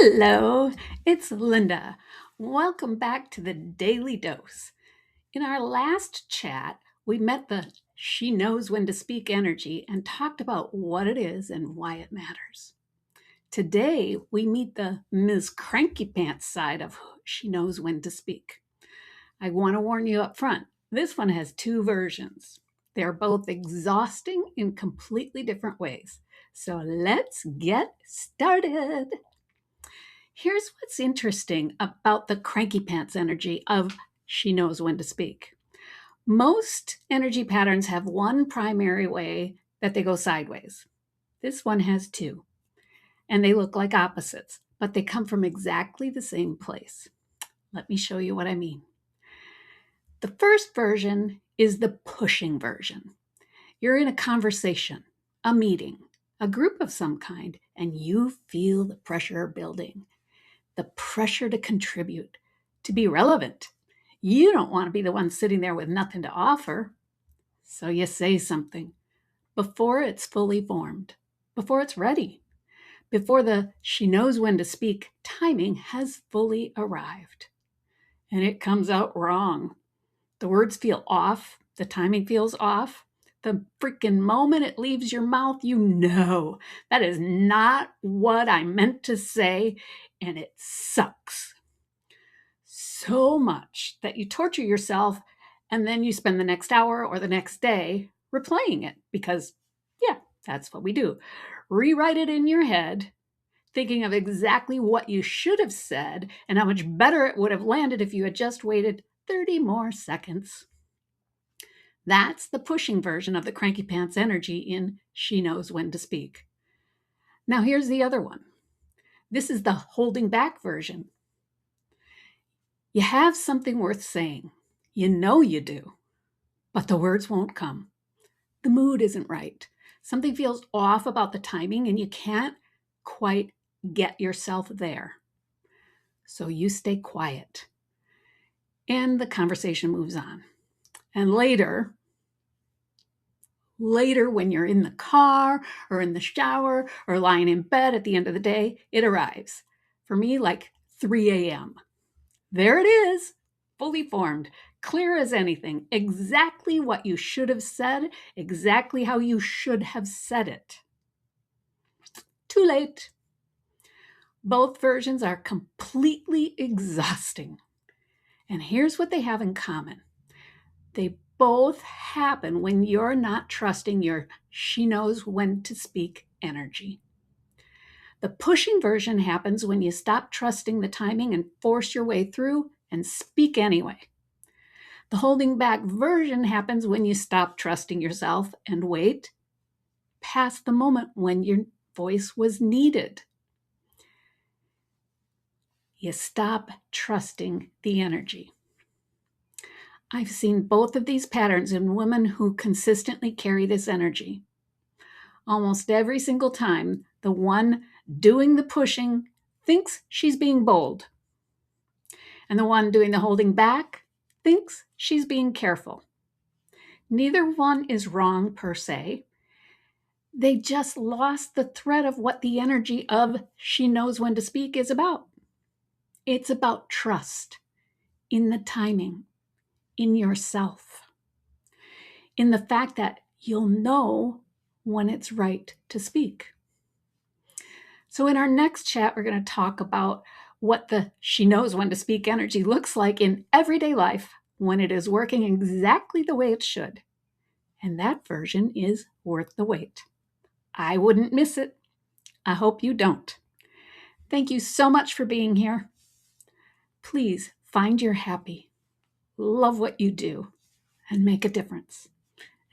Hello, it's Linda. Welcome back to the Daily Dose. In our last chat, we met the She Knows When to Speak energy and talked about what it is and why it matters. Today, we meet the Ms. Cranky Pants side of She Knows When to Speak. I want to warn you up front, this one has two versions. They're both exhausting in completely different ways. So let's get started. Here's what's interesting about the cranky pants energy of She Knows When to Speak. Most energy patterns have one primary way that they go sideways. This one has two, and they look like opposites, but they come from exactly the same place. Let me show you what I mean. The first version is the pushing version. You're in a conversation, a meeting, a group of some kind, and you feel the pressure building. The pressure to contribute, to be relevant. You don't want to be the one sitting there with nothing to offer. So you say something before it's fully formed, before it's ready, before the she knows when to speak timing has fully arrived. And it comes out wrong. The words feel off, the timing feels off. The freaking moment it leaves your mouth, you know that is not what I meant to say, and it sucks so much that you torture yourself, and then you spend the next hour or the next day replaying it because, yeah, that's what we do. Rewrite it in your head, thinking of exactly what you should have said and how much better it would have landed if you had just waited 30 more seconds. That's the pushing version of the cranky pants energy in She Knows When to Speak. Now, here's the other one. This is the holding back version. You have something worth saying. You know you do, but the words won't come. The mood isn't right. Something feels off about the timing, and you can't quite get yourself there. So you stay quiet, and the conversation moves on. And later, when you're in the car or in the shower or lying in bed at the end of the day, it arrives. For me, like 3 a.m. There it is, fully formed, clear as anything, exactly what you should have said, exactly how you should have said it. Too late. Both versions are completely exhausting. And here's what they have in common. They both happen when you're not trusting your she knows when to speak energy. The pushing version happens when you stop trusting the timing and force your way through and speak anyway. The holding back version happens when you stop trusting yourself and wait past the moment when your voice was needed. You stop trusting the energy. I've seen both of these patterns in women who consistently carry this energy. Almost every single time, the one doing the pushing thinks she's being bold, and the one doing the holding back thinks she's being careful. Neither one is wrong per se. They just lost the thread of what the energy of She Knows When to Speak is about. It's about trust in the timing, in yourself, in the fact that you'll know when it's right to speak. So in our next chat, we're going to talk about what the She Knows When to Speak energy looks like in everyday life when it is working exactly the way it should. And that version is worth the wait. I wouldn't miss it. I hope you don't. Thank you so much for being here. Please find your happy, love what you do, and make a difference.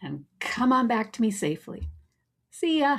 And come on back to me safely. See ya.